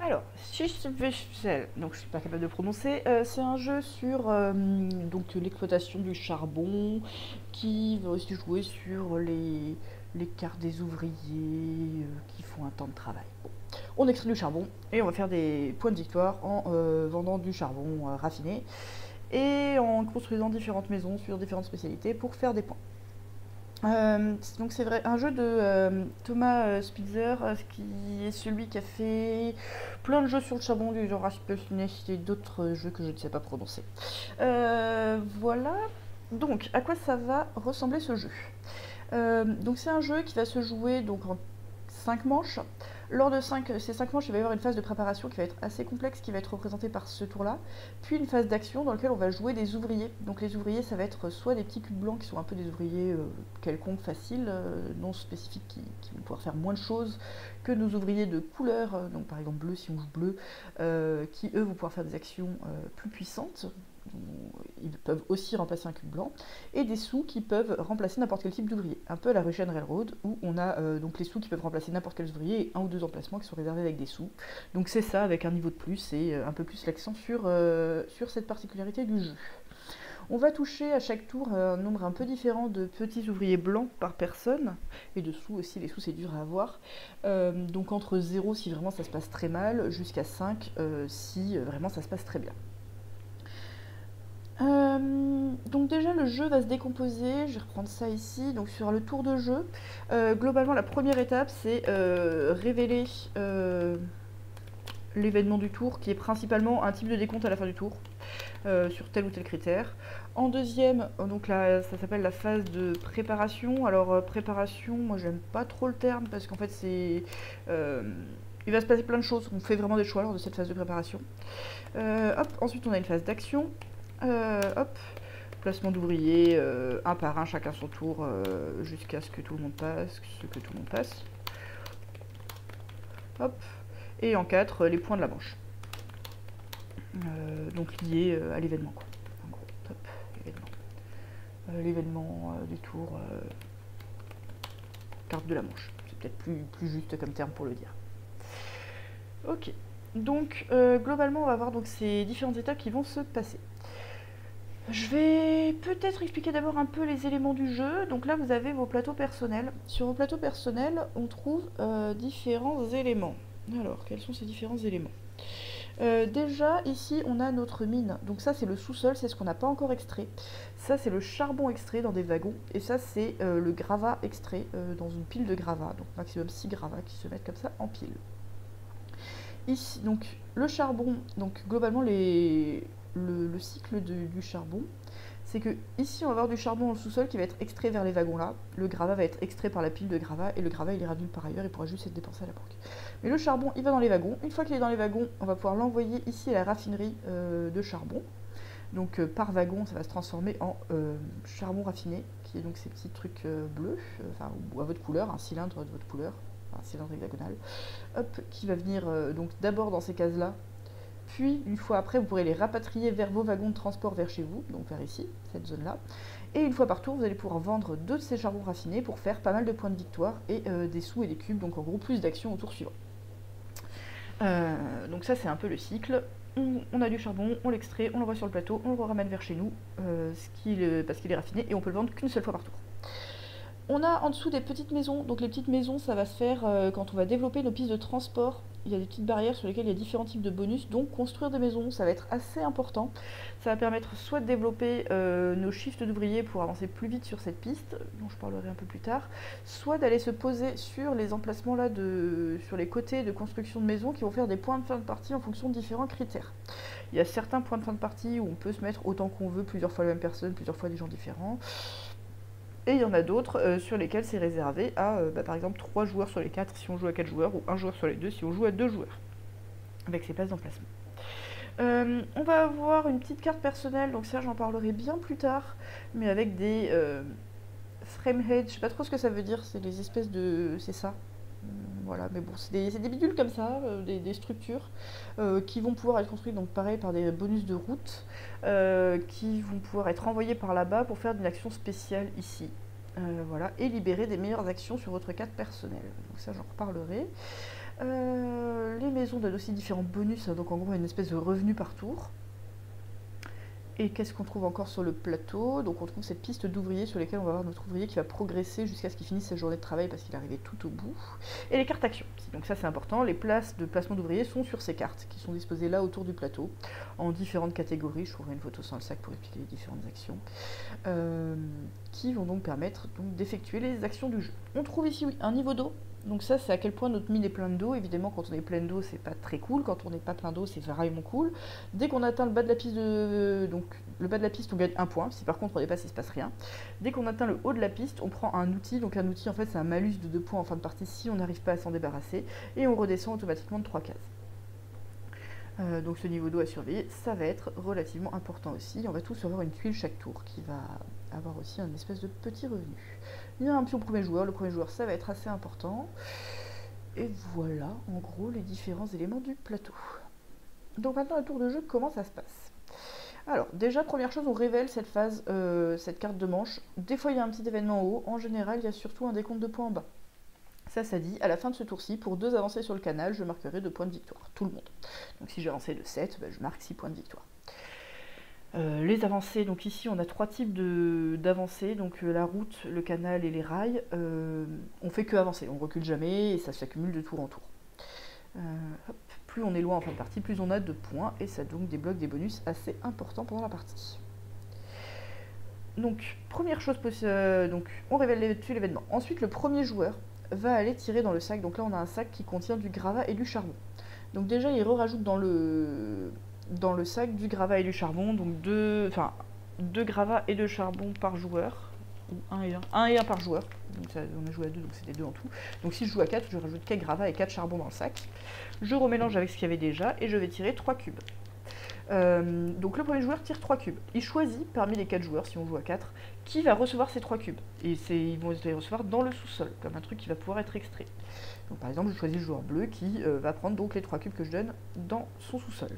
Alors, Schichtwechsel, donc je suis pas capable de prononcer, c'est un jeu sur donc l'exploitation du charbon qui va aussi jouer sur les cartes des ouvriers qui font un temps de travail. Bon. On extrait du charbon et on va faire des points de victoire en vendant du charbon raffiné et en construisant différentes maisons sur différentes spécialités pour faire des points. Donc c'est vrai, un jeu de Thomas Spitzer, qui est celui qui a fait plein de jeux sur le charbon du genre Nest et d'autres jeux que je ne sais pas prononcer. Voilà. Donc, à quoi ça va ressembler ce jeu? Donc c'est un jeu qui va se jouer donc en 5 manches. Lors de ces 5 manches, il va y avoir une phase de préparation qui va être assez complexe, qui va être représentée par ce tour-là, puis une phase d'action dans laquelle on va jouer des ouvriers. Donc les ouvriers, ça va être soit des petits cubes blancs qui sont un peu des ouvriers quelconques, faciles, non spécifiques, qui vont pouvoir faire moins de choses que nos ouvriers de couleur, donc par exemple bleu si on joue bleu, qui eux vont pouvoir faire des actions plus puissantes. Ils peuvent aussi remplacer un cube blanc, et des sous qui peuvent remplacer n'importe quel type d'ouvrier. Un peu à la Russian Railroad, où on a donc les sous qui peuvent remplacer n'importe quel ouvrier et un ou deux emplacements qui sont réservés avec des sous. Donc c'est ça, avec un niveau de plus et un peu plus l'accent sur cette particularité du jeu. On va toucher à chaque tour un nombre un peu différent de petits ouvriers blancs par personne, et de sous aussi, les sous c'est dur à avoir. Donc entre 0 si vraiment ça se passe très mal, jusqu'à 5 si vraiment ça se passe très bien. Donc déjà le jeu va se décomposer, je vais reprendre ça ici, donc sur le tour de jeu. Globalement la première étape c'est révéler l'événement du tour qui est principalement un type de décompte à la fin du tour sur tel ou tel critère. En deuxième, donc là ça s'appelle la phase de préparation. Alors préparation, moi j'aime pas trop le terme parce qu'en fait c'est... il va se passer plein de choses, on fait vraiment des choix lors de cette phase de préparation. Hop, ensuite on a une phase d'action. Hop, placement d'ouvriers, un par un, chacun son tour, jusqu'à ce que tout le monde passe. Hop, et en 4, les points de la manche. Donc liés à l'événement, quoi. En gros, hop, événement. L'événement du tour, carte de la manche. C'est peut-être plus juste comme terme pour le dire. Ok, donc globalement, on va voir donc ces différentes étapes qui vont se passer. Je vais peut-être expliquer d'abord un peu les éléments du jeu. Donc là, vous avez vos plateaux personnels. Sur vos plateaux personnels, on trouve différents éléments. Alors, quels sont ces différents éléments? Déjà, ici, on a notre mine. Donc ça, c'est le sous-sol, c'est ce qu'on n'a pas encore extrait. Ça, c'est le charbon extrait dans des wagons. Et ça, c'est le gravat extrait dans une pile de gravats. Donc maximum 6 gravats qui se mettent comme ça en pile. Ici, donc, le charbon, donc globalement, le cycle du charbon, c'est que ici on va avoir du charbon dans le sous-sol qui va être extrait vers les wagons là, le gravat va être extrait par la pile de gravats et le gravat il ira nulle part ailleurs, il pourra juste être dépensé à la banque. Mais le charbon il va dans les wagons, une fois qu'il est dans les wagons, on va pouvoir l'envoyer ici à la raffinerie de charbon. Donc par wagon ça va se transformer en charbon raffiné, qui est donc ces petits trucs bleus, ou à votre couleur, un cylindre de votre couleur, un cylindre hexagonal, hop, qui va venir donc d'abord dans ces cases là. Puis, une fois après, vous pourrez les rapatrier vers vos wagons de transport vers chez vous, donc vers ici, cette zone-là. Et une fois par tour, vous allez pouvoir vendre 2 de ces charbons raffinés pour faire pas mal de points de victoire et des sous et des cubes, donc en gros plus d'actions au tour suivant. Donc ça, c'est un peu le cycle. On a du charbon, on l'extrait, on l'envoie sur le plateau, on le ramène vers chez nous, parce qu'il est raffiné, et on peut le vendre qu'une seule fois par tour. On a en dessous des petites maisons, donc les petites maisons ça va se faire quand on va développer nos pistes de transport. Il y a des petites barrières sur lesquelles il y a différents types de bonus, donc construire des maisons ça va être assez important. Ça va permettre soit de développer nos shifts d'ouvriers pour avancer plus vite sur cette piste, dont je parlerai un peu plus tard, soit d'aller se poser sur les emplacements là, sur les côtés de construction de maisons qui vont faire des points de fin de partie en fonction de différents critères. Il y a certains points de fin de partie où on peut se mettre autant qu'on veut, plusieurs fois la même personne, plusieurs fois des gens différents. Et il y en a d'autres sur lesquels c'est réservé à, par exemple, 3 joueurs sur les 4 si on joue à 4 joueurs, ou 1 joueur sur les 2 si on joue à 2 joueurs, avec ces places d'emplacement. On va avoir une petite carte personnelle, donc ça j'en parlerai bien plus tard, mais avec des frameheads, je sais pas trop ce que ça veut dire, c'est les espèces de... c'est ça. Voilà, mais bon, c'est des bidules comme ça, des structures qui vont pouvoir être construites, donc pareil, par des bonus de route, qui vont pouvoir être envoyés par là-bas pour faire une action spéciale ici. Voilà, et libérer des meilleures actions sur votre carte personnelle. Donc ça, j'en reparlerai. Les maisons donnent aussi différents bonus, hein, donc en gros une espèce de revenu par tour. Et qu'est-ce qu'on trouve encore sur le plateau? Donc on trouve cette piste d'ouvriers sur lesquelles on va voir notre ouvrier qui va progresser jusqu'à ce qu'il finisse sa journée de travail parce qu'il est arrivé tout au bout. Et les cartes actions. Donc ça c'est important, les places de placement d'ouvriers sont sur ces cartes qui sont disposées là autour du plateau en différentes catégories. Je trouverai une photo sans le sac pour expliquer les différentes actions qui vont donc permettre d'effectuer les actions du jeu. On trouve ici oui, un niveau d'eau. Donc ça, c'est à quel point notre mine est pleine d'eau. Évidemment, quand on est plein d'eau, c'est pas très cool. Quand on n'est pas plein d'eau, c'est vraiment cool. Dès qu'on atteint le bas de la piste, donc le bas de la piste, on gagne un point. Si par contre on dépasse, il se passe rien. Dès qu'on atteint le haut de la piste, on prend un outil. Donc un outil, en fait, c'est un malus de 2 points en fin de partie si on n'arrive pas à s'en débarrasser. Et on redescend automatiquement de 3 cases. Donc ce niveau d'eau à surveiller, ça va être relativement important aussi. On va tous avoir une tuile chaque tour qui va avoir aussi un espèce de petit revenu. Il y a un pion premier joueur, le premier joueur ça va être assez important. Et voilà en gros les différents éléments du plateau. Donc maintenant le tour de jeu, comment ça se passe? Alors déjà première chose, on révèle cette phase, cette carte de manche. Des fois il y a un petit événement en haut, en général il y a surtout un décompte de points en bas. Ça dit, à la fin de ce tour-ci, pour 2 avancées sur le canal, je marquerai 2 points de victoire, tout le monde. Donc si j'ai avancé de 7, je marque 6 points de victoire. Les avancées, donc ici on a 3 types d'avancées, donc la route, le canal et les rails. On fait que avancer, on recule jamais et ça s'accumule de tour en tour. Plus on est loin en fin de partie, plus on a de points et ça donc débloque des bonus assez importants pendant la partie. Donc première chose, donc on révèle tout l'événement. Ensuite le premier joueur va aller tirer dans le sac. Donc là, on a un sac qui contient du gravat et du charbon. Donc déjà, il rajoute dans le sac du gravat et du charbon. Donc deux gravats et 2 charbons par joueur. Ou 1 et 1. 1 et 1 par joueur. Donc ça, on a joué à 2, donc c'était 2 en tout. Donc si je joue à 4, je rajoute 4 gravats et 4 charbons dans le sac. Je remélange avec ce qu'il y avait déjà et je vais tirer 3 cubes. Donc le premier joueur tire 3 cubes. Il choisit parmi les 4 joueurs, si on joue à 4, qui va recevoir ces 3 cubes. Et ils vont les recevoir dans le sous-sol, comme un truc qui va pouvoir être extrait. Donc par exemple, je choisis le joueur bleu qui va prendre donc les 3 cubes que je donne dans son sous-sol.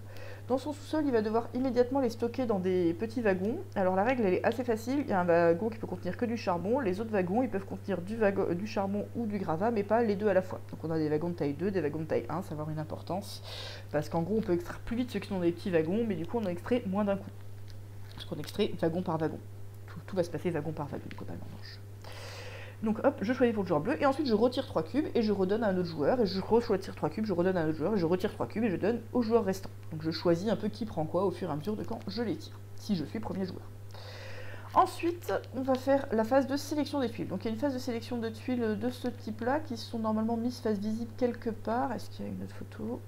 Dans son sous-sol, il va devoir immédiatement les stocker dans des petits wagons. Alors la règle, elle est assez facile. Il y a un wagon qui peut contenir que du charbon. Les autres wagons, ils peuvent contenir du charbon ou du gravat, mais pas les deux à la fois. Donc on a des wagons de taille 2, des wagons de taille 1, ça va avoir une importance. Parce qu'en gros, on peut extraire plus vite ceux qui sont dans les petits wagons, mais du coup, on en extrait moins d'un coup. Parce qu'on extrait wagon par wagon. Tout va se passer wagon par wagon, globalement. Donc hop, je choisis pour le joueur bleu, et ensuite je retire 3 cubes, et je redonne à un autre joueur, et je retire 3 cubes, je redonne à un autre joueur, et je retire 3 cubes, et je donne au joueur restant. Donc je choisis un peu qui prend quoi au fur et à mesure de quand je les tire, si je suis premier joueur. Ensuite, on va faire la phase de sélection des tuiles. Donc il y a une phase de sélection de tuiles de ce type-là, qui sont normalement mises face visible quelque part. Est-ce qu'il y a une autre photo?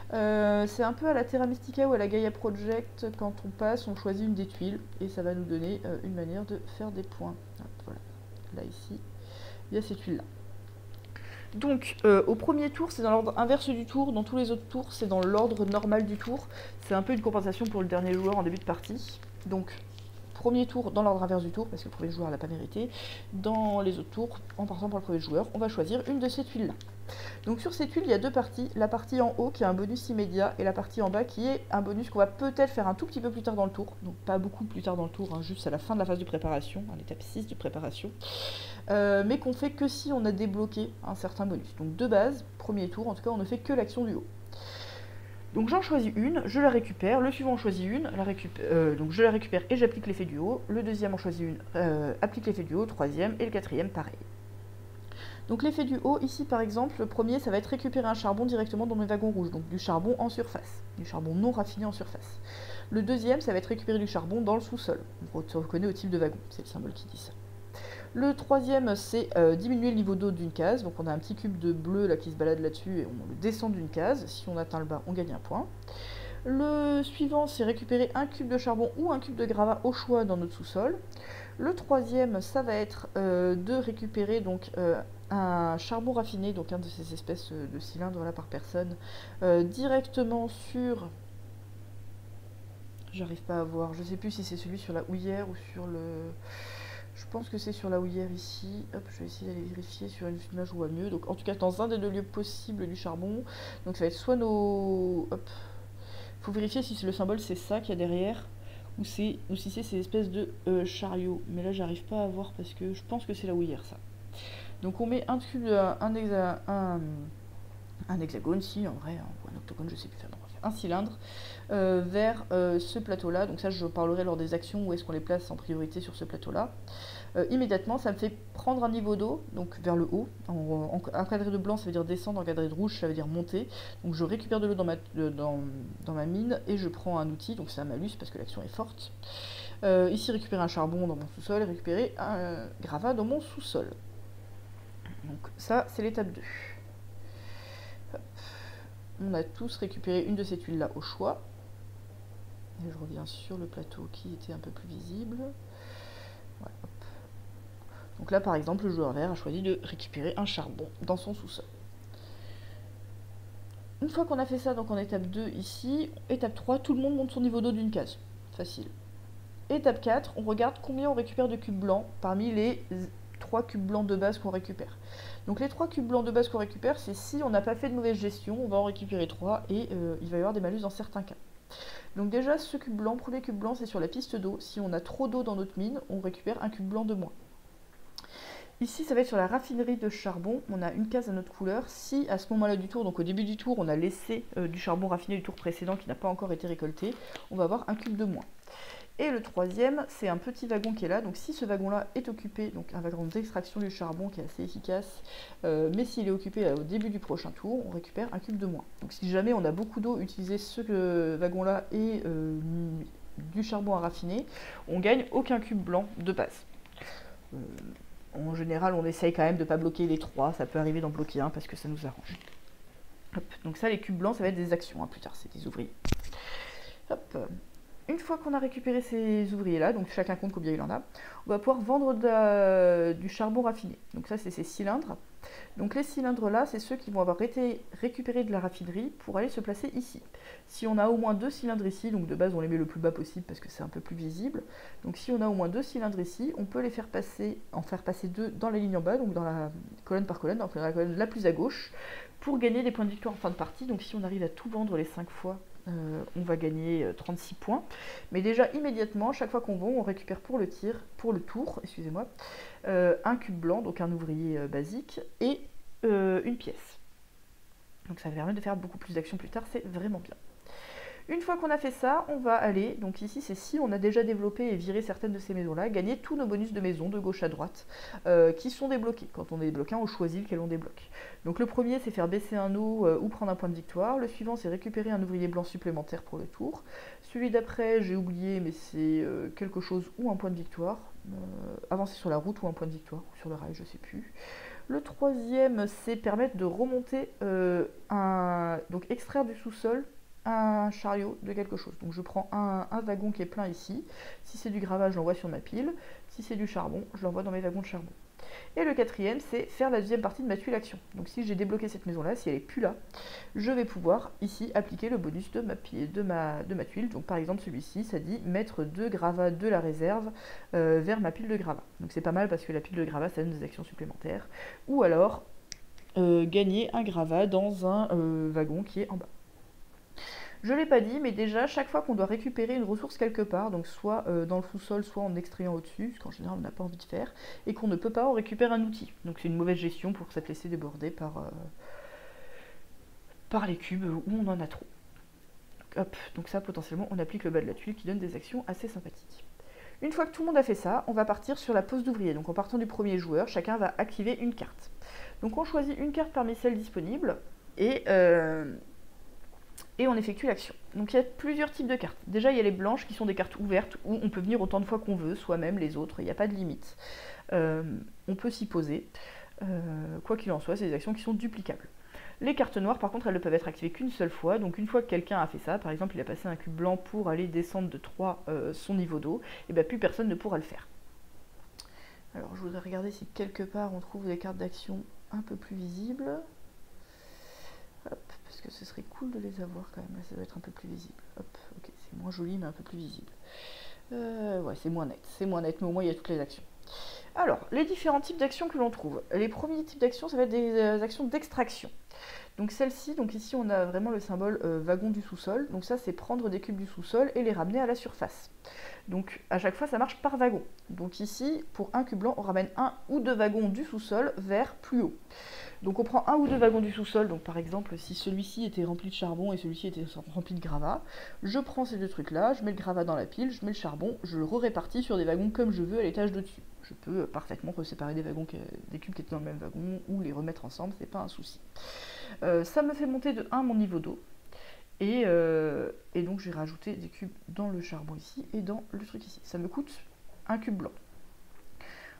C'est un peu à la Terra Mystica ou à la Gaia Project, quand on passe, on choisit une des tuiles, et ça va nous donner une manière de faire des points. Hop, voilà. Là ici, il y a ces tuiles là. Donc au premier tour c'est dans l'ordre inverse du tour, dans tous les autres tours c'est dans l'ordre normal du tour. C'est un peu une compensation pour le dernier joueur en début de partie. Donc premier tour dans l'ordre inverse du tour parce que le premier joueur l'a pas mérité. Dans les autres tours, en partant pour le premier joueur, on va choisir une de ces tuiles là. Donc sur ces tuiles il y a 2 parties, la partie en haut qui a un bonus immédiat et la partie en bas qui est un bonus qu'on va peut-être faire un tout petit peu plus tard dans le tour, donc pas beaucoup plus tard dans le tour, hein, juste à la fin de la phase de préparation, à l'étape 6 de préparation, mais qu'on fait que si on a débloqué un certain bonus. Donc de base, premier tour en tout cas on ne fait que l'action du haut. Donc j'en choisis une, je la récupère, le suivant en choisit une, donc je la récupère et j'applique l'effet du haut, le deuxième en choisit une, applique l'effet du haut, troisième, et le quatrième pareil. Donc l'effet du haut, ici par exemple, le premier ça va être récupérer un charbon directement dans mes wagons rouges, donc du charbon en surface, du charbon non raffiné en surface. Le deuxième ça va être récupérer du charbon dans le sous-sol, on se reconnaît au type de wagon, c'est le symbole qui dit ça. Le troisième c'est diminuer le niveau d'eau d'une case, donc on a un petit cube de bleu là qui se balade là-dessus et on le descend d'une case, si on atteint le bas on gagne un point. Le suivant c'est récupérer un cube de charbon ou un cube de gravat au choix dans notre sous-sol. Le troisième ça va être de récupérer donc un charbon raffiné, donc un de ces espèces de cylindres là par personne, directement sur... J'arrive pas à voir, je sais plus si c'est celui sur la houillère ou sur le... Je pense que c'est sur la houillère ici. Hop, je vais essayer d'aller vérifier sur une image où on voit mieux. Donc en tout cas dans un des 2 lieux possibles du charbon. Donc ça va être soit nos... Hop. Faut vérifier si le symbole c'est ça qu'il y a derrière. Ou si c'est ces espèces de chariots. Mais là j'arrive pas à voir parce que je pense que c'est la houillère ça. Donc on met un un hexagone, si en vrai, ou un octogone, je sais plus, enfin, bref, un cylindre, vers ce plateau-là. Donc ça, je parlerai lors des actions où est-ce qu'on les place en priorité sur ce plateau-là. Immédiatement, ça me fait prendre un niveau d'eau, donc vers le haut. Encadré de blanc, ça veut dire descendre, encadré de rouge, ça veut dire monter. Donc je récupère de l'eau dans ma mine et je prends un outil, donc c'est un malus parce que l'action est forte. Ici, récupérer un charbon dans mon sous-sol et récupérer un gravat dans mon sous-sol. Donc ça, c'est l'étape 2. Hop. On a tous récupéré une de ces tuiles-là au choix. Et je reviens sur le plateau qui était un peu plus visible. Voilà, hop. Donc là, par exemple, le joueur vert a choisi de récupérer un charbon dans son sous-sol. Une fois qu'on a fait ça, donc en étape 2 ici, étape 3, tout le monde monte son niveau d'eau d'une case. Facile. Étape 4, on regarde combien on récupère de cubes blancs parmi les 3 cubes blancs de base qu'on récupère. Donc les 3 cubes blancs de base qu'on récupère, c'est si on n'a pas fait de mauvaise gestion, on va en récupérer 3 et il va y avoir des malus dans certains cas. Donc déjà, ce cube blanc, premier cube blanc, c'est sur la piste d'eau. Si on a trop d'eau dans notre mine, on récupère un cube blanc de moins. Ici, ça va être sur la raffinerie de charbon. On a une case à notre couleur. Si à ce moment-là du tour, donc au début du tour, on a laissé du charbon raffiné du tour précédent qui n'a pas encore été récolté, on va avoir un cube de moins. Et le troisième, c'est un petit wagon qui est là. Donc si ce wagon-là est occupé, donc un wagon d'extraction du charbon qui est assez efficace, mais s'il est occupé au début du prochain tour, on récupère un cube de moins. Donc si jamais on a beaucoup d'eau, utiliser ce wagon-là et du charbon à raffiner, on gagne aucun cube blanc de base. En général, on essaye quand même de ne pas bloquer les 3, ça peut arriver d'en bloquer un parce que ça nous arrange. Hop. Donc ça, les cubes blancs, ça va être des actions, hein, plus tard, c'est des ouvriers. Hop. Une fois qu'on a récupéré ces ouvriers-là, donc chacun compte combien il en a, on va pouvoir vendre du charbon raffiné. Donc ça, c'est ces cylindres. Donc les cylindres-là, c'est ceux qui vont avoir été récupérés de la raffinerie pour aller se placer ici. Si on a au moins 2 cylindres ici, donc de base on les met le plus bas possible parce que c'est un peu plus visible. Donc si on a au moins 2 cylindres ici, on peut les faire passer, en faire passer 2 dans la ligne en bas, donc dans la colonne par colonne, donc dans la colonne la plus à gauche, pour gagner des points de victoire en fin de partie. Donc si on arrive à tout vendre les 5 fois, on va gagner 36 points. Mais déjà immédiatement, chaque fois qu'on vend, on récupère pour le tour, excusez-moi, un cube blanc, donc un ouvrier basique, et une pièce. Donc ça permet de faire beaucoup plus d'actions plus tard, c'est vraiment bien. Une fois qu'on a fait ça, on va aller, donc ici c'est si on a déjà développé et viré certaines de ces maisons-là, gagner tous nos bonus de maison de gauche à droite qui sont débloqués. Quand on est débloqué, on choisit lequel on débloque. Donc le premier c'est faire baisser un eau ou prendre un point de victoire. Le suivant c'est récupérer un ouvrier blanc supplémentaire pour le tour. Celui d'après j'ai oublié mais c'est quelque chose ou un point de victoire. Avancer sur la route ou un point de victoire, ou sur le rail, je sais plus. Le troisième c'est permettre de remonter donc extraire du sous-sol un chariot de quelque chose. Donc je prends un wagon qui est plein ici. Si c'est du gravat, je l'envoie sur ma pile. Si c'est du charbon, je l'envoie dans mes wagons de charbon. Et le quatrième, c'est faire la deuxième partie de ma tuile action. Donc si j'ai débloqué cette maison-là, si elle n'est plus là, je vais pouvoir ici appliquer le bonus de ma tuile. Donc par exemple celui-ci, ça dit mettre 2 gravats de la réserve vers ma pile de gravats. Donc c'est pas mal parce que la pile de gravats, ça donne des actions supplémentaires. Ou alors gagner un gravat dans un wagon qui est en bas. Je ne l'ai pas dit, mais déjà, chaque fois qu'on doit récupérer une ressource quelque part, donc soit dans le sous-sol, soit en extrayant au-dessus, ce qu'en général on n'a pas envie de faire, et qu'on ne peut pas, on récupère un outil. Donc c'est une mauvaise gestion pour s'être laissé déborder par les cubes où on en a trop. Hop, donc ça, potentiellement, on applique le bas de la tuile qui donne des actions assez sympathiques. Une fois que tout le monde a fait ça, on va partir sur la pose d'ouvrier. Donc en partant du premier joueur, chacun va activer une carte. Donc on choisit une carte parmi celles disponibles, et on effectue l'action. Donc il y a plusieurs types de cartes. Déjà il y a les blanches qui sont des cartes ouvertes où on peut venir autant de fois qu'on veut, soi-même, les autres, il n'y a pas de limite. On peut s'y poser. Quoi qu'il en soit, c'est des actions qui sont duplicables. Les cartes noires par contre elles ne peuvent être activées qu'une seule fois, donc une fois que quelqu'un a fait ça, par exemple il a passé un cube blanc pour aller descendre de 3 son niveau d'eau, et bien plus personne ne pourra le faire. Alors je voudrais regarder si quelque part on trouve des cartes d'action un peu plus visibles. Hop, parce que ce serait cool de les avoir quand même, là ça doit être un peu plus visible. Hop, ok, c'est moins joli mais un peu plus visible. Ouais, c'est moins net, mais au moins il y a toutes les actions. Alors, les différents types d'actions que l'on trouve. Les premiers types d'actions, ça va être des actions d'extraction. Donc celle-ci, donc ici on a vraiment le symbole wagon du sous-sol. Donc ça c'est prendre des cubes du sous-sol et les ramener à la surface. Donc à chaque fois ça marche par wagon. Donc ici, pour un cube blanc, on ramène un ou deux wagons du sous-sol vers plus haut. Donc on prend un ou deux wagons du sous-sol, donc par exemple si celui-ci était rempli de charbon et celui-ci était rempli de gravat, je prends ces deux trucs-là, je mets le gravat dans la pile, je mets le charbon, je le répartis sur des wagons comme je veux à l'étage de dessus. Je peux parfaitement séparer des wagons, des cubes qui étaient dans le même wagon ou les remettre ensemble, c'est pas un souci. Ça me fait monter de 1 mon niveau d'eau. Et donc j'ai rajouté des cubes dans le charbon ici et dans le truc ici. Ça me coûte un cube blanc.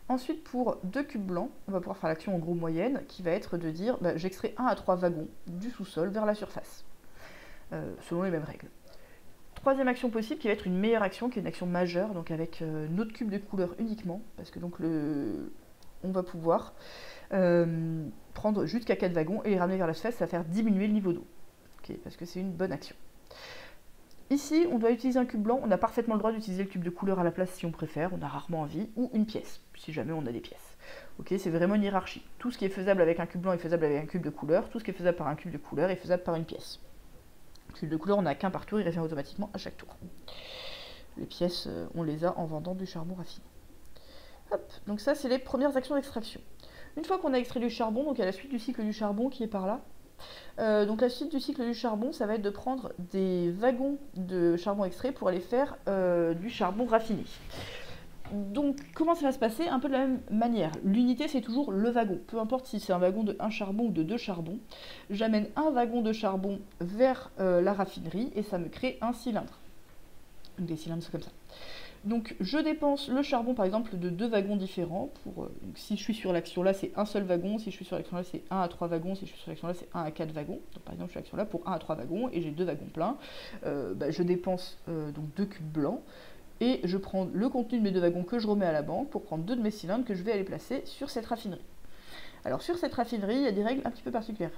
Ensuite, pour 2 cubes blancs, on va pouvoir faire l'action en gros moyenne, qui va être de dire j'extrais 1 à 3 wagons du sous-sol vers la surface, selon les mêmes règles. Troisième action possible, qui va être une meilleure action, qui est une action majeure, donc avec notre cube de couleur uniquement, parce que donc on va pouvoir prendre jusqu'à 4 wagons et les ramener vers la surface, ça va faire diminuer le niveau d'eau. Okay, parce que c'est une bonne action. Ici, on doit utiliser un cube blanc, on a parfaitement le droit d'utiliser le cube de couleur à la place si on préfère, on a rarement envie, ou une pièce, si jamais on a des pièces. Ok, c'est vraiment une hiérarchie. Tout ce qui est faisable avec un cube blanc est faisable avec un cube de couleur, tout ce qui est faisable par un cube de couleur est faisable par une pièce. Le cube de couleur, on n'a qu'un par tour, il revient automatiquement à chaque tour. Les pièces, on les a en vendant du charbon raffiné. Hop, donc ça, c'est les premières actions d'extraction. Une fois qu'on a extrait du charbon, donc à la suite du cycle du charbon qui est par là, donc la suite du cycle du charbon, ça va être de prendre des wagons de charbon extrait pour aller faire du charbon raffiné. Donc comment ça va se passer? Un peu de la même manière. L'unité c'est toujours le wagon, peu importe si c'est un wagon de 1 charbon ou de 2 charbons. J'amène un wagon de charbon vers la raffinerie et ça me crée un cylindre. Donc des cylindres c'est comme ça. Donc je dépense le charbon par exemple de 2 wagons différents. Si je suis sur l'action là c'est un seul wagon, si je suis sur l'action là c'est 1 à 3 wagons, si je suis sur l'action là c'est 1 à 4 wagons. Donc par exemple je suis l'action là pour 1 à 3 wagons et j'ai 2 wagons pleins. Je dépense donc 2 cubes blancs et je prends le contenu de mes 2 wagons que je remets à la banque pour prendre 2 de mes cylindres que je vais aller placer sur cette raffinerie. Alors sur cette raffinerie il y a des règles un petit peu particulières.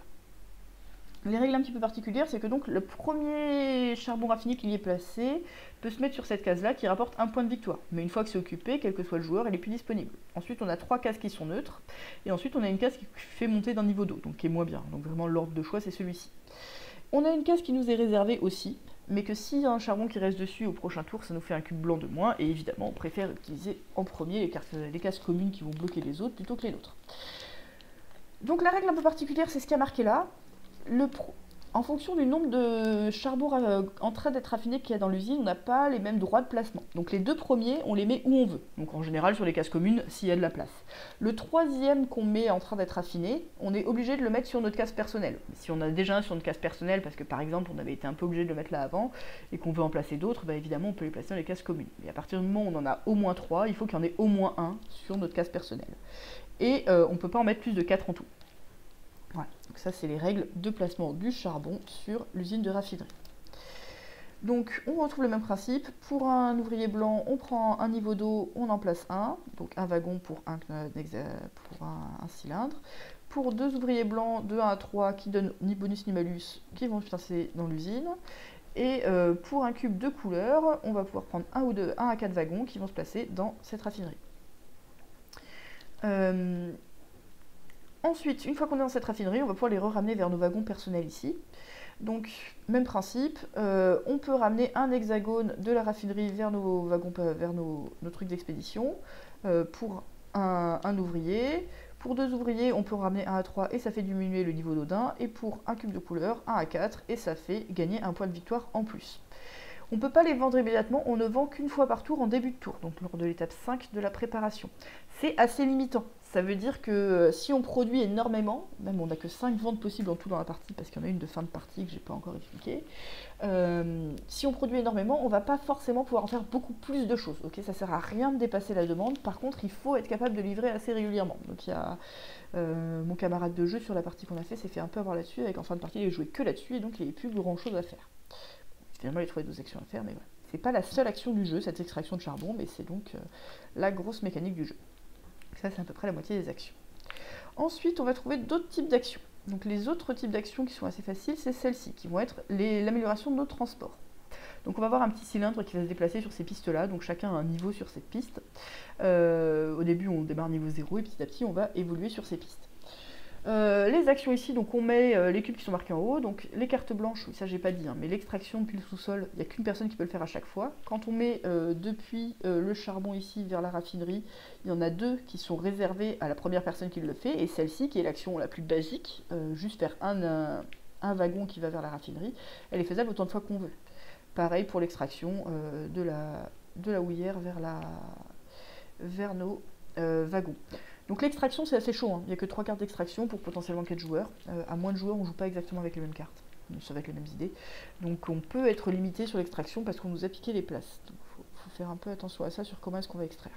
Les règles un petit peu particulières, c'est que donc le premier charbon raffiné qui y est placé peut se mettre sur cette case-là qui rapporte un point de victoire. Mais une fois que c'est occupé, quel que soit le joueur, elle n'est plus disponible. Ensuite, on a 3 cases qui sont neutres. Et ensuite, on a une case qui fait monter d'un niveau d'eau, donc qui est moins bien. Donc vraiment, l'ordre de choix, c'est celui-ci. On a une case qui nous est réservée aussi, mais que s'il y a un charbon qui reste dessus au prochain tour, ça nous fait un cube blanc de moins. Et évidemment, on préfère utiliser en premier les cases communes qui vont bloquer les autres plutôt que les nôtres. Donc la règle un peu particulière, c'est ce qui a marqué là. En fonction du nombre de charbon en train d'être raffiné qu'il y a dans l'usine, on n'a pas les mêmes droits de placement. Donc les 2 premiers, on les met où on veut. Donc en général sur les cases communes, s'il y a de la place. Le 3e qu'on met en train d'être raffiné, on est obligé de le mettre sur notre case personnelle. Si on a déjà un sur notre case personnelle, parce que par exemple on avait été un peu obligé de le mettre là avant, et qu'on veut en placer d'autres, évidemment on peut les placer dans les cases communes. Et à partir du moment où on en a au moins 3, il faut qu'il y en ait au moins un sur notre case personnelle. Et on ne peut pas en mettre plus de 4 en tout. Voilà, donc ça c'est les règles de placement du charbon sur l'usine de raffinerie. Donc on retrouve le même principe, pour un ouvrier blanc on prend un niveau d'eau, on en place un, donc un wagon pour un cylindre. Pour 2 ouvriers blancs de 1 à 3 qui donnent ni bonus ni malus, qui vont se placer dans l'usine. Et pour un cube de couleur, on va pouvoir prendre 1 à 4 wagons qui vont se placer dans cette raffinerie. Ensuite, une fois qu'on est dans cette raffinerie, on va pouvoir les ramener vers nos wagons personnels ici. Donc, même principe, on peut ramener un hexagone de la raffinerie vers nos wagons, vers nos trucs d'expédition pour un ouvrier. Pour 2 ouvriers, on peut en ramener 1 à 3 et ça fait diminuer le niveau d'eau d'un. Et pour un cube de couleur, 1 à 4 et ça fait gagner un point de victoire en plus. On ne peut pas les vendre immédiatement, on ne vend qu'une fois par tour en début de tour, donc lors de l'étape 5 de la préparation. C'est assez limitant, ça veut dire que si on produit énormément, même on n'a que 5 ventes possibles en tout dans la partie, parce qu'il y en a une de fin de partie que je n'ai pas encore expliqué, si on produit énormément, on ne va pas forcément pouvoir en faire beaucoup plus de choses. Okay, ça ne sert à rien de dépasser la demande, par contre il faut être capable de livrer assez régulièrement. Donc il y a mon camarade de jeu sur la partie qu'on a fait s'est fait un peu avoir là-dessus, avec en fin de partie il jouait que là-dessus, et donc il n'y avait plus grand chose à faire. Finalement, il a trouvé 2 actions à faire, mais voilà. C'est pas la seule action du jeu, cette extraction de charbon, mais c'est donc la grosse mécanique du jeu. Ça, c'est à peu près la moitié des actions. Ensuite, on va trouver d'autres types d'actions. Donc les autres types d'actions qui sont assez faciles, c'est celles-ci, qui vont être l'amélioration de nos transports. Donc on va avoir un petit cylindre qui va se déplacer sur ces pistes-là, donc chacun a un niveau sur cette piste. Au début, on démarre niveau 0, et petit à petit, on va évoluer sur ces pistes. Les actions ici, donc on met les cubes qui sont marqués en haut, donc les cartes blanches, ça j'ai pas dit, hein, mais l'extraction depuis le sous-sol, il n'y a qu'une personne qui peut le faire à chaque fois. Quand on met depuis le charbon ici vers la raffinerie, il y en a 2 qui sont réservées à la première personne qui le fait, et celle-ci, qui est l'action la plus basique, juste faire un wagon qui va vers la raffinerie, elle est faisable autant de fois qu'on veut. Pareil pour l'extraction de la houillère vers nos wagons. Donc l'extraction c'est assez chaud, hein. Il n'y a que 3 cartes d'extraction pour potentiellement 4 joueurs. À moins de joueurs on ne joue pas exactement avec les mêmes cartes, sauf avec les mêmes idées. Donc on peut être limité sur l'extraction parce qu'on nous a piqué les places. Donc il faut faire un peu attention à ça sur comment est-ce qu'on va extraire.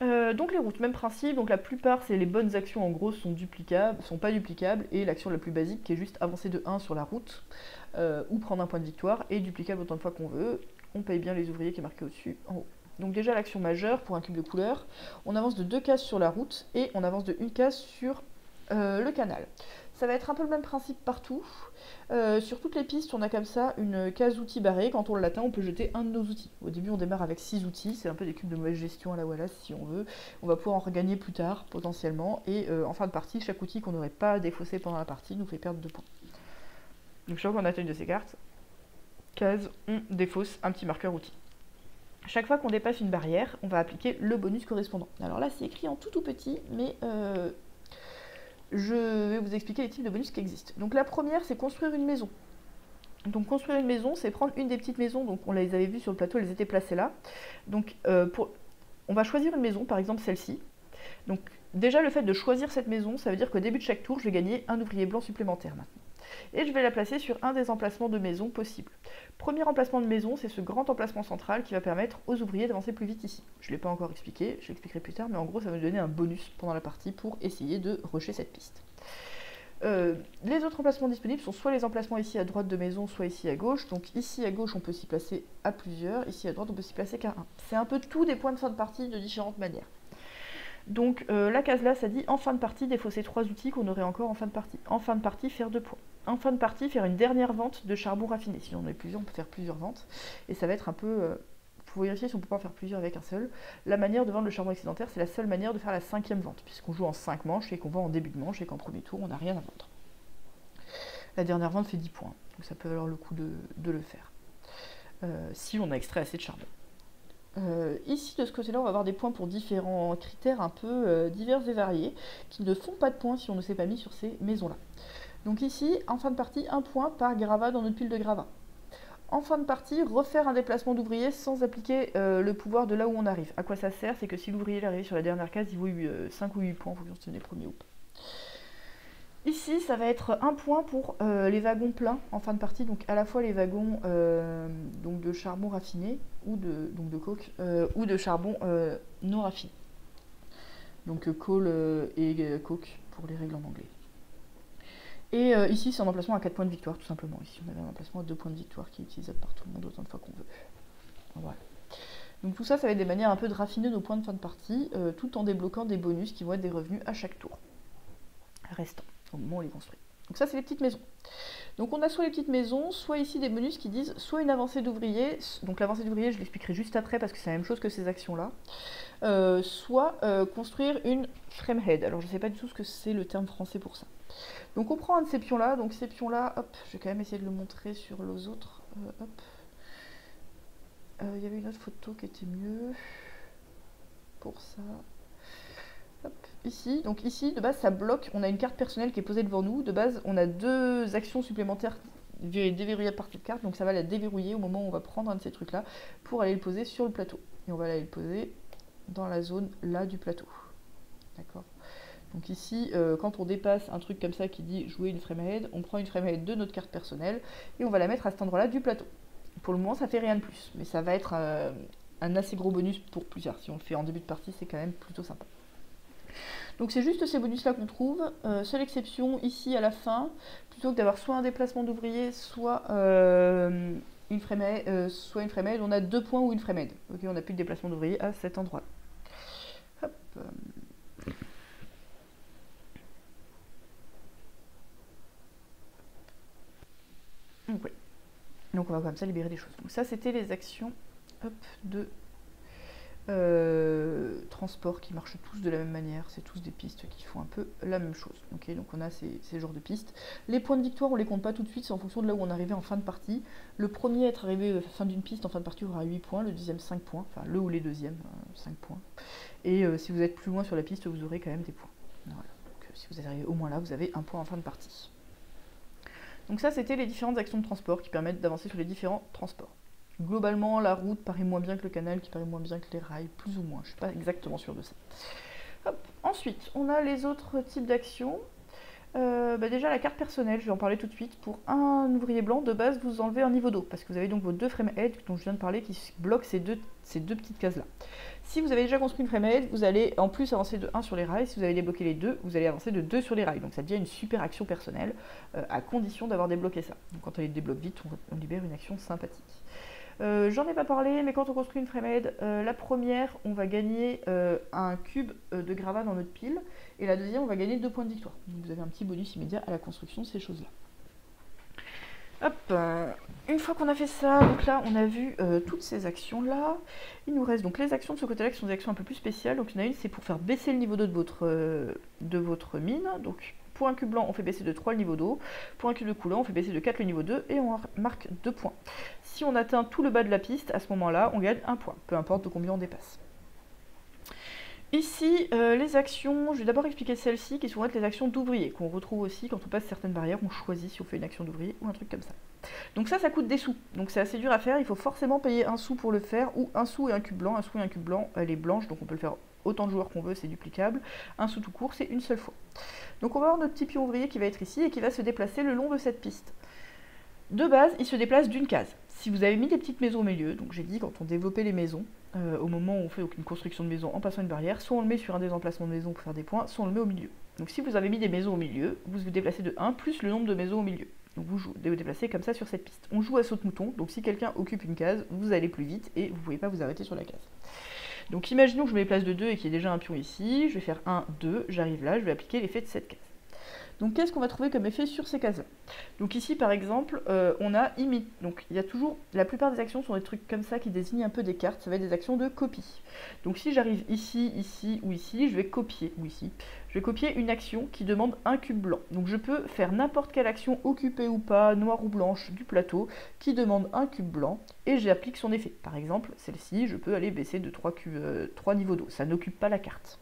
Donc les routes, même principe, donc la plupart c'est les bonnes actions en gros sont pas duplicables, et l'action la plus basique qui est juste avancer de 1 sur la route, ou prendre un point de victoire, est duplicable autant de fois qu'on veut. On paye bien les ouvriers qui est marqué au-dessus, en haut. Donc déjà l'action majeure pour un cube de couleur, on avance de 2 cases sur la route et on avance de 1 case sur le canal. Ça va être un peu le même principe partout. Sur toutes les pistes, on a comme ça une case outils barrée. Quand on l'atteint, on peut jeter un de nos outils. Au début, on démarre avec 6 outils. C'est un peu des cubes de mauvaise gestion à la Wallace si on veut. On va pouvoir en regagner plus tard, potentiellement. Et en fin de partie, chaque outil qu'on n'aurait pas défaussé pendant la partie nous fait perdre 2 points. Donc chaque fois qu'on atteint une de ces cartes, case, on défausse un petit marqueur outil. Chaque fois qu'on dépasse une barrière, on va appliquer le bonus correspondant. Alors là, c'est écrit en tout petit, mais je vais vous expliquer les types de bonus qui existent. Donc la première, c'est construire une maison. Donc construire une maison, c'est prendre une des petites maisons, donc on les avait vues sur le plateau, elles étaient placées là. Donc on va choisir une maison, par exemple celle-ci. Donc déjà le fait de choisir cette maison, ça veut dire qu'au début de chaque tour, je vais gagner un ouvrier blanc supplémentaire maintenant. Et je vais la placer sur un des emplacements de maison possibles. Premier emplacement de maison, c'est ce grand emplacement central qui va permettre aux ouvriers d'avancer plus vite ici. Je ne l'ai pas encore expliqué, je l'expliquerai plus tard, mais en gros ça va me donner un bonus pendant la partie pour essayer de rusher cette piste. Les autres emplacements disponibles sont soit les emplacements ici à droite de maison, soit ici à gauche. Donc ici à gauche on peut s'y placer à plusieurs, ici à droite on peut s'y placer qu'à un. C'est un peu tout des points de fin de partie de différentes manières. Donc la case là, ça dit en fin de partie défausser 3 outils qu'on aurait encore en fin de partie. En fin de partie, faire 2 points. En fin de partie, faire une dernière vente de charbon raffiné. Si on en a plusieurs, on peut faire plusieurs ventes. Et ça va être un peu... faut vérifier si on peut pas en faire plusieurs avec un seul. La manière de vendre le charbon excédentaire, c'est la seule manière de faire la 5e vente, puisqu'on joue en 5 manches et qu'on vend en début de manche et qu'en premier tour, on n'a rien à vendre. La dernière vente fait 10 points, donc ça peut valoir le coup de le faire. Si on a extrait assez de charbon. Ici, de ce côté-là, on va avoir des points pour différents critères un peu divers et variés, qui ne font pas de points si on ne s'est pas mis sur ces maisons-là. Donc ici, en fin de partie, 1 point par gravat dans notre pile de gravats. En fin de partie, refaire un déplacement d'ouvrier sans appliquer le pouvoir de là où on arrive. À quoi ça sert? C'est que si l'ouvrier est arrivé sur la dernière case, il vaut 5 ou 8 points en fonction si on est premier ou pas. Ici, ça va être 1 point pour les wagons pleins en fin de partie, donc à la fois les wagons donc de charbon raffiné, ou de coke, ou de charbon non raffiné. Donc coal et coke pour les règles en anglais. Et ici, c'est un emplacement à 4 points de victoire, tout simplement. Ici, on avait un emplacement à 2 points de victoire qui est utilisable par tout le monde autant de fois qu'on veut. Voilà. Donc tout ça, ça va être des manières un peu de raffiner nos points de fin de partie, tout en débloquant des bonus qui vont être des revenus à chaque tour restant, au moment où on les construit. Donc ça, c'est les petites maisons. Donc on a soit les petites maisons, soit ici des bonus qui disent soit une avancée d'ouvriers, donc l'avancée d'ouvriers, je l'expliquerai juste après parce que c'est la même chose que ces actions-là, soit construire une framehead. Alors je ne sais pas du tout ce que c'est le terme français pour ça. Donc on prend un de ces pions-là, donc ces pions-là, hop, je vais quand même essayer de le montrer sur les autres, hop. Il y avait une autre photo qui était mieux pour ça. Hop, ici, donc ici, de base, ça bloque, on a une carte personnelle qui est posée devant nous, de base, on a 2 actions supplémentaires déverrouillables par cette carte, donc ça va la déverrouiller au moment où on va prendre un de ces trucs-là pour aller le poser sur le plateau. Et on va aller le poser dans la zone là du plateau. D'accord? Donc ici, quand on dépasse un truc comme ça qui dit jouer une framehead, on prend une framehead de notre carte personnelle et on va la mettre à cet endroit-là du plateau. Pour le moment, ça fait rien de plus, mais ça va être un assez gros bonus pour plusieurs. Si on le fait en début de partie, c'est quand même plutôt sympa. Donc c'est juste ces bonus-là qu'on trouve. Seule exception, ici à la fin, plutôt que d'avoir soit un déplacement d'ouvrier, soit une framehead, on a 2 points ou une framehead. Ok, on n'a plus de déplacement d'ouvrier à cet endroit. Hop. Donc, ouais. Donc on va comme ça libérer des choses. Donc ça c'était les actions hop, de transport qui marchent tous de la même manière, c'est tous des pistes qui font un peu la même chose. Okay, donc on a ces genres de pistes. Les points de victoire, on les compte pas tout de suite, c'est en fonction de là où on est arrivé en fin de partie. Le premier à être arrivé à la fin d'une piste en fin de partie aura 8 points, le deuxième 5 points, enfin le ou les deuxièmes 5 points. Et si vous êtes plus loin sur la piste, vous aurez quand même des points. Voilà. Donc, si vous êtes arrivé au moins là, vous avez un point en fin de partie. Donc ça, c'était les différentes actions de transport qui permettent d'avancer sur les différents transports. Globalement, la route paraît moins bien que le canal, qui paraît moins bien que les rails, plus ou moins. Je ne suis pas exactement sûre de ça. Hop. Ensuite, on a les autres types d'actions. Déjà, la carte personnelle, je vais en parler tout de suite. Pour un ouvrier blanc, de base, vous enlevez un niveau d'eau, parce que vous avez donc vos 2 frameheads dont je viens de parler qui bloquent ces deux petites cases-là. Si vous avez déjà construit une framehead, vous allez en plus avancer de 1 sur les rails. Si vous avez débloqué les deux, vous allez avancer de 2 sur les rails. Donc ça devient une super action personnelle, à condition d'avoir débloqué ça. Donc quand on les débloque vite, on libère une action sympathique. J'en ai pas parlé, mais quand on construit une framehead, la première, on va gagner un cube de gravats dans notre pile, et la deuxième, on va gagner 2 points de victoire. Donc vous avez un petit bonus immédiat à la construction de ces choses-là. Hop, une fois qu'on a fait ça, donc là on a vu toutes ces actions-là. Il nous reste donc les actions de ce côté-là qui sont des actions un peu plus spéciales. Donc il y en a une, c'est pour faire baisser le niveau d'eau de votre mine. Donc pour un cube blanc, on fait baisser de 3 le niveau d'eau. Pour un cube de couleur, on fait baisser de 4 le niveau 2 et on marque 2 points. Si on atteint tout le bas de la piste, à ce moment-là, on gagne 1 point, peu importe de combien on dépasse. Ici, les actions, je vais d'abord expliquer celles-ci qui sont être les actions d'ouvrier, qu'on retrouve aussi quand on passe certaines barrières, on choisit si on fait une action d'ouvrier ou un truc comme ça. Donc ça coûte des sous, donc c'est assez dur à faire, il faut forcément payer 1 sou pour le faire, ou 1 sou et un cube blanc. 1 sou et un cube blanc, elle est blanche, donc on peut le faire autant de joueurs qu'on veut, c'est duplicable. 1 sou tout court, c'est une seule fois. Donc on va avoir notre petit pion ouvrier qui va être ici et qui va se déplacer le long de cette piste. De base, il se déplace d'une case. Si vous avez mis des petites maisons au milieu, donc j'ai dit quand on développait les maisons, au moment où on fait une construction de maison en passant une barrière, soit on le met sur un des emplacements de maison pour faire des points, soit on le met au milieu. Donc si vous avez mis des maisons au milieu, vous vous déplacez de 1 plus le nombre de maisons au milieu. Donc vous déplacez comme ça sur cette piste. On joue à saute-mouton, donc si quelqu'un occupe une case, vous allez plus vite et vous ne pouvez pas vous arrêter sur la case. Donc imaginons que je me déplace de 2 et qu'il y ait déjà un pion ici, je vais faire 1, 2, j'arrive là, je vais appliquer l'effet de cette case. Donc qu'est-ce qu'on va trouver comme effet sur ces cases-là? Donc ici par exemple, on a imite. Donc il y a toujours, la plupart des actions sont des trucs comme ça qui désignent un peu des cartes, ça va être des actions de copie. Donc si j'arrive ici, ici ou ici, je vais copier, ou ici, je vais copier une action qui demande un cube blanc. Donc je peux faire n'importe quelle action occupée ou pas, noire ou blanche du plateau, qui demande un cube blanc, et j'applique son effet. Par exemple, celle-ci, je peux aller baisser de 3 niveaux d'eau, ça n'occupe pas la carte.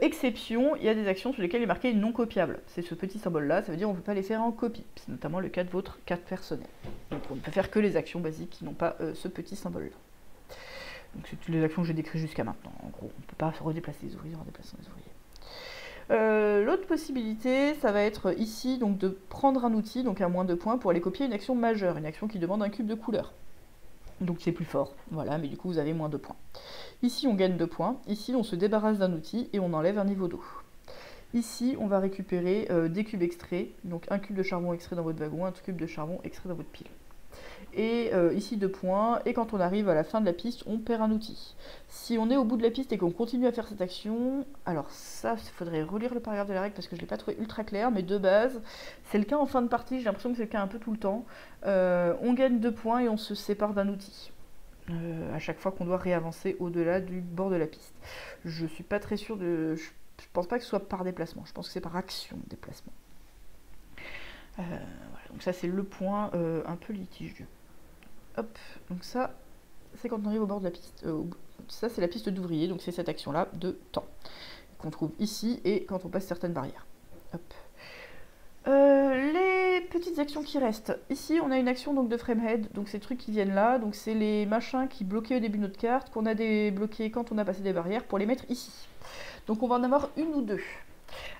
Exception, il y a des actions sur lesquelles il est marqué non copiable. C'est ce petit symbole-là, ça veut dire qu'on ne peut pas les faire en copie. C'est notamment le cas de votre carte personnelle. Donc on ne peut faire que les actions basiques qui n'ont pas ce petit symbole-là. Donc c'est toutes les actions que j'ai décrites jusqu'à maintenant. En gros, on ne peut pas redéplacer les ouvriers en déplaçant les ouvriers. L'autre possibilité, ça va être ici donc de prendre un outil, donc à moins 2 points, pour aller copier une action majeure, une action qui demande un cube de couleur. Donc c'est plus fort, voilà, mais du coup vous avez moins 2 points. Ici on gagne 2 points, ici on se débarrasse d'un outil et on enlève un niveau d'eau. Ici on va récupérer des cubes extraits, donc un cube de charbon extrait dans votre wagon, un cube de charbon extrait dans votre pile. Et ici 2 points, et quand on arrive à la fin de la piste, on perd un outil. Si on est au bout de la piste et qu'on continue à faire cette action, alors ça, il faudrait relire le paragraphe de la règle parce que je ne l'ai pas trouvé ultra clair, mais de base, c'est le cas en fin de partie, j'ai l'impression que c'est le cas un peu tout le temps. On gagne 2 points et on se sépare d'un outil. À chaque fois qu'on doit réavancer au-delà du bord de la piste. Je suis pas très sûre de... Je pense pas que ce soit par déplacement, je pense que c'est par action déplacement. Voilà, donc ça c'est le point un peu litigieux. Hop, donc ça, c'est quand on arrive au bord de la piste. Ça, c'est la piste d'ouvrier, donc c'est cette action-là de temps qu'on trouve ici et quand on passe certaines barrières. Hop. Les petites actions qui restent. Ici, on a une action donc de framehead, donc ces trucs qui viennent là, donc c'est les machins qui bloquaient au début de notre carte, qu'on a débloqués quand on a passé des barrières, pour les mettre ici. Donc on va en avoir une ou deux.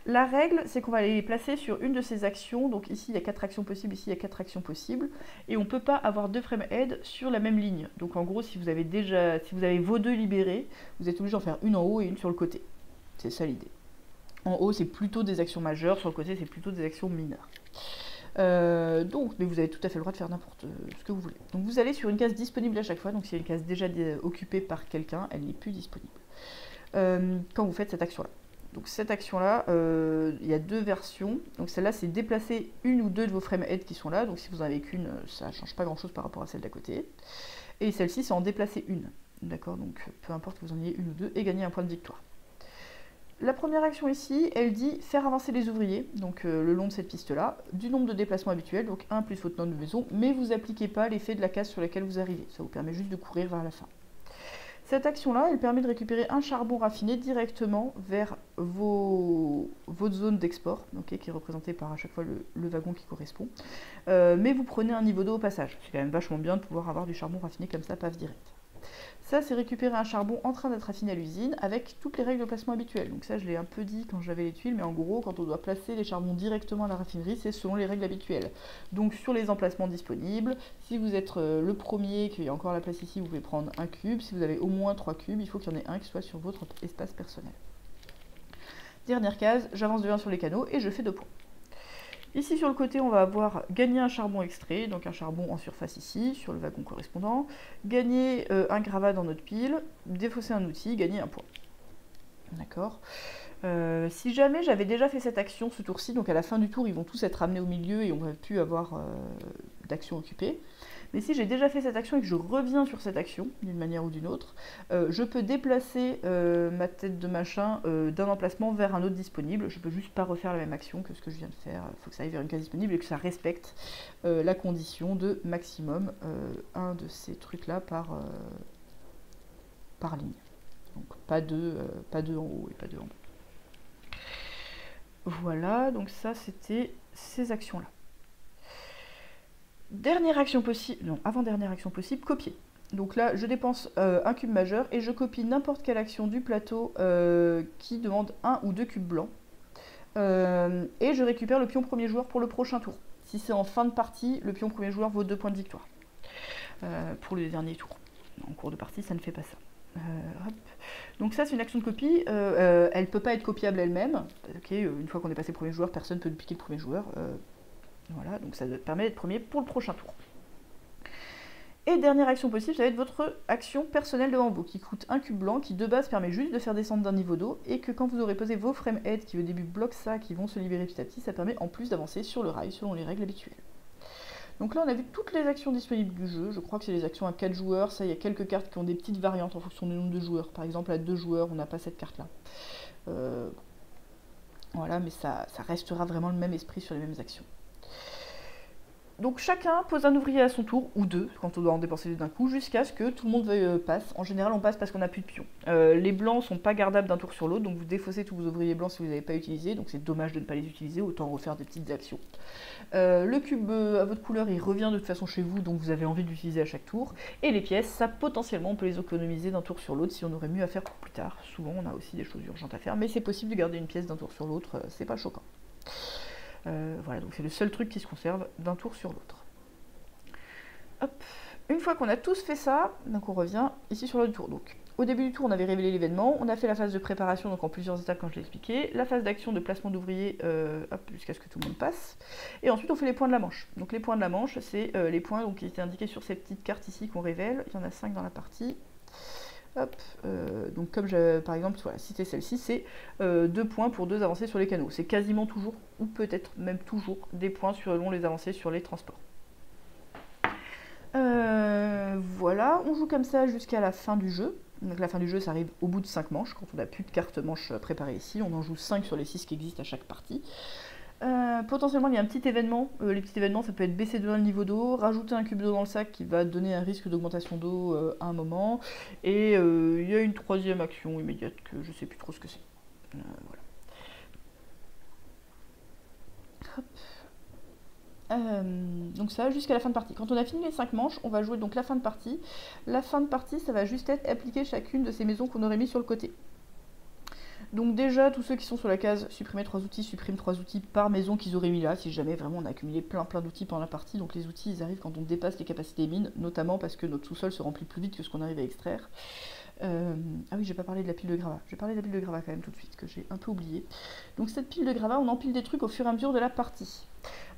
La règle, c'est qu'on va les placer sur une de ces actions. Donc ici, il y a 4 actions possibles, ici, il y a 4 actions possibles. Et on ne peut pas avoir 2 frameheads sur la même ligne. Donc en gros, si vous avez vos 2 libérés, vous êtes obligé d'en faire une en haut et une sur le côté. C'est ça l'idée. En haut, c'est plutôt des actions majeures, sur le côté, c'est plutôt des actions mineures. Mais vous avez tout à fait le droit de faire n'importe ce que vous voulez. Donc vous allez sur une case disponible à chaque fois. Donc s'il y a une case déjà occupée par quelqu'un, elle n'est plus disponible. Quand vous faites cette action-là. Donc cette action-là, il y a 2 versions. Donc celle-là, c'est déplacer une ou 2 de vos frameheads qui sont là. Donc si vous en avez qu'une, ça ne change pas grand-chose par rapport à celle d'à côté. Et celle-ci, c'est en déplacer une. D'accord, donc peu importe que vous en ayez une ou deux, et gagner un point de victoire. La première action ici, elle dit faire avancer les ouvriers, donc le long de cette piste-là, du nombre de déplacements habituels, donc 1 plus votre nombre de maison, mais vous n'appliquez pas l'effet de la case sur laquelle vous arrivez, ça vous permet juste de courir vers la fin. Cette action-là, elle permet de récupérer un charbon raffiné directement vers votre zone d'export, okay, qui est représentée par à chaque fois le wagon qui correspond. Mais vous prenez un niveau d'eau au passage. C'est quand même vachement bien de pouvoir avoir du charbon raffiné comme ça, paf direct. Ça, c'est récupérer un charbon en train d'être raffiné à l'usine avec toutes les règles de placement habituelles. Donc ça, je l'ai un peu dit quand j'avais les tuiles, mais en gros, quand on doit placer les charbons directement à la raffinerie, c'est selon les règles habituelles. Donc sur les emplacements disponibles, si vous êtes le premier, qu'il y a encore la place ici, vous pouvez prendre un cube. Si vous avez au moins 3 cubes, il faut qu'il y en ait un qui soit sur votre espace personnel. Dernière case, j'avance de 1 sur les canaux et je fais 2 points. Ici sur le côté, on va avoir gagné un charbon extrait, donc un charbon en surface ici, sur le wagon correspondant, gagner un gravat dans notre pile, défausser un outil, gagner un point. D'accord. Si jamais j'avais déjà fait cette action ce tour-ci, donc à la fin du tour, ils vont tous être ramenés au milieu et on va plus avoir d'action occupée. Mais si j'ai déjà fait cette action et que je reviens sur cette action, d'une manière ou d'une autre, je peux déplacer ma tête de machin d'un emplacement vers un autre disponible. Je peux juste pas refaire la même action que ce que je viens de faire. Il faut que ça aille vers une case disponible et que ça respecte la condition de maximum un de ces trucs-là par ligne. Donc pas deux en haut et pas deux en bas. Voilà, donc ça c'était ces actions-là. Dernière action possible, non, avant-dernière action possible, copier. Donc là, je dépense un cube majeur et je copie n'importe quelle action du plateau qui demande 1 ou 2 cubes blancs. Et je récupère le pion premier joueur pour le prochain tour. Si c'est en fin de partie, le pion premier joueur vaut 2 points de victoire. Pour le dernier tour. En cours de partie, ça ne fait pas ça. Hop. Donc ça, c'est une action de copie. Elle ne peut pas être copiable elle-même. Okay, une fois qu'on est passé premier joueur, personne ne peut piquer le premier joueur. Voilà, donc ça permet d'être premier pour le prochain tour. Et dernière action possible, ça va être votre action personnelle de bambou, qui coûte un cube blanc, qui de base permet juste de faire descendre d'un niveau d'eau, et que quand vous aurez posé vos frame heads qui au début bloquent ça, qui vont se libérer petit à petit, ça permet en plus d'avancer sur le rail selon les règles habituelles. Donc là on a vu toutes les actions disponibles du jeu, je crois que c'est les actions à 4 joueurs, ça il y a quelques cartes qui ont des petites variantes en fonction du nombre de joueurs, par exemple à 2 joueurs on n'a pas cette carte là. Voilà, mais ça restera vraiment le même esprit sur les mêmes actions. Donc chacun pose un ouvrier à son tour, ou 2, quand on doit en dépenser 2 d'un coup, jusqu'à ce que tout le monde passe. En général, on passe parce qu'on n'a plus de pions. Les blancs sont pas gardables d'un tour sur l'autre, donc vous défaussez tous vos ouvriers blancs si vous n'avez pas utilisé, donc c'est dommage de ne pas les utiliser, autant refaire des petites actions. Le cube à votre couleur, il revient de toute façon chez vous, donc vous avez envie de l'utiliser à chaque tour. Et les pièces, ça potentiellement, on peut les économiser d'un tour sur l'autre si on aurait mieux à faire pour plus tard. Souvent, on a aussi des choses urgentes à faire, mais c'est possible de garder une pièce d'un tour sur l'autre, c'est pas choquant. Voilà, donc c'est le seul truc qui se conserve d'un tour sur l'autre. Hop. Une fois qu'on a tous fait ça, donc on revient ici sur le tour. Donc, au début du tour, on avait révélé l'événement, on a fait la phase de préparation, donc en plusieurs étapes quand je l'ai expliqué, la phase d'action de placement d'ouvriers jusqu'à ce que tout le monde passe, et ensuite on fait les points de la manche. Donc les points de la manche, c'est les points donc, qui étaient indiqués sur ces petites cartes ici qu'on révèle, il y en a 5 dans la partie. Hop, donc comme par exemple, voilà, si c'est celle-ci, c'est 2 points pour 2 avancées sur les canaux. C'est quasiment toujours, ou peut-être même toujours, des points selon les avancées sur les transports. Voilà, on joue comme ça jusqu'à la fin du jeu. Donc la fin du jeu, ça arrive au bout de 5 manches, quand on n'a plus de cartes manches préparées ici. On en joue 5 sur les 6 qui existent à chaque partie. Potentiellement, il y a un petit événement. Les petits événements, ça peut être baisser de 1 le niveau d'eau, rajouter un cube d'eau dans le sac qui va donner un risque d'augmentation d'eau à un moment. Et il y a une troisième action immédiate que je sais plus trop ce que c'est. Voilà. Hop. Donc ça jusqu'à la fin de partie. Quand on a fini les 5 manches, on va jouer donc la fin de partie. La fin de partie, ça va juste être appliquer chacune de ces maisons qu'on aurait mis sur le côté. Donc déjà, tous ceux qui sont sur la case supprimer 3 outils, suppriment 3 outils par maison qu'ils auraient mis là, si jamais vraiment on a accumulé plein d'outils pendant la partie. Donc les outils, ils arrivent quand on dépasse les capacités mines, notamment parce que notre sous-sol se remplit plus vite que ce qu'on arrive à extraire. Ah oui, j'ai pas parlé de la pile de gravats. Je vais parler de la pile de gravats quand même tout de suite, que j'ai un peu oublié. Donc cette pile de gravats, on empile des trucs au fur et à mesure de la partie.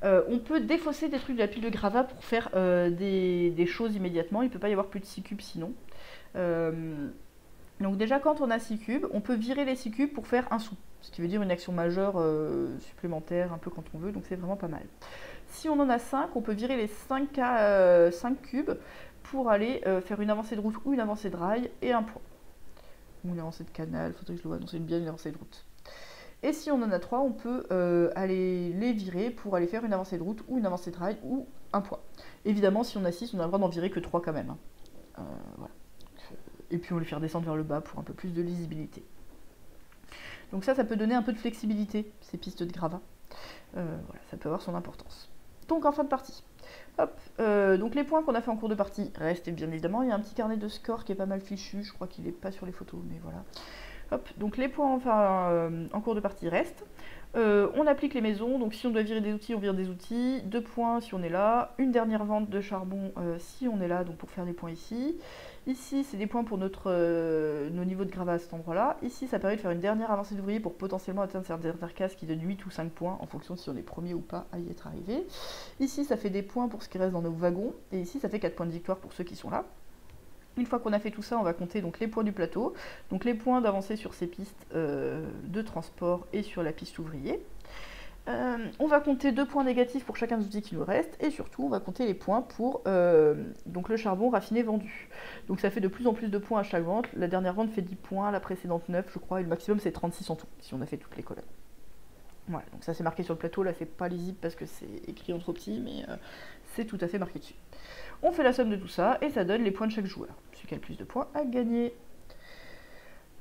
On peut défausser des trucs de la pile de gravats pour faire des choses immédiatement. Il ne peut pas y avoir plus de 6 cubes sinon. Donc déjà quand on a 6 cubes, on peut virer les 6 cubes pour faire un sou. Ce qui veut dire une action majeure supplémentaire un peu quand on veut, donc c'est vraiment pas mal. Si on en a 5, on peut virer les 5 cubes pour aller faire une avancée de route ou une avancée de rail et un point. Ou une avancée de canal, il faudrait que je le vois annoncer bien une avancée de route. Et si on en a 3, on peut aller les virer pour aller faire une avancée de route ou une avancée de rail ou un point. Évidemment, si on a 6, on a le droit d'en virer que 3 quand même. Hein. Voilà. Et puis on les faire descendre vers le bas pour un peu plus de lisibilité. Donc ça peut donner un peu de flexibilité, ces pistes de gravat. Voilà, ça peut avoir son importance. Donc en fin de partie. Hop, donc les points qu'on a fait en cours de partie restent bien évidemment. Il y a un petit carnet de score qui est pas mal fichu, je crois qu'il n'est pas sur les photos, mais voilà. Hop, donc les points en cours de partie restent. On applique les maisons, donc si on doit virer des outils, on vire des outils. 2 points si on est là. Une dernière vente de charbon si on est là, donc pour faire des points ici. Ici, c'est des points pour nos niveaux de gravat à cet endroit-là. Ici, ça permet de faire une dernière avancée d'ouvrier pour potentiellement atteindre cette dernière case qui donne 8 ou 5 points en fonction de si on est premier ou pas à y être arrivé. Ici, ça fait des points pour ce qui reste dans nos wagons. Et ici, ça fait 4 points de victoire pour ceux qui sont là. Une fois qu'on a fait tout ça, on va compter donc les points du plateau, donc les points d'avancée sur ces pistes de transport et sur la piste ouvrier. On va compter 2 points négatifs pour chacun des outils qui nous restent, et surtout on va compter les points pour donc le charbon raffiné vendu. Donc ça fait de plus en plus de points à chaque vente. La dernière vente fait 10 points, la précédente 9 je crois, et le maximum c'est 36 en tout, si on a fait toutes les colonnes. Voilà, donc ça c'est marqué sur le plateau, là c'est pas lisible parce que c'est écrit en trop petit, mais c'est tout à fait marqué dessus. On fait la somme de tout ça et ça donne les points de chaque joueur. Celui qui a le plus de points a gagné.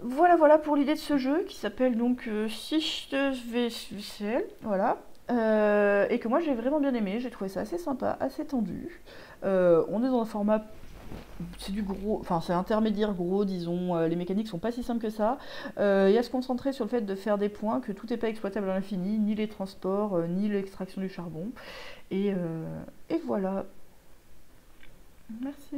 Voilà pour l'idée de ce jeu qui s'appelle donc Fichtewissel, voilà. Et que moi j'ai vraiment bien aimé, j'ai trouvé ça assez sympa, assez tendu. On est dans un format, c'est du gros, enfin c'est intermédiaire gros, disons, les mécaniques sont pas si simples que ça. Il y a à se concentrer sur le fait de faire des points, que tout n'est pas exploitable à l'infini, ni les transports, ni l'extraction du charbon. Et voilà. Merci.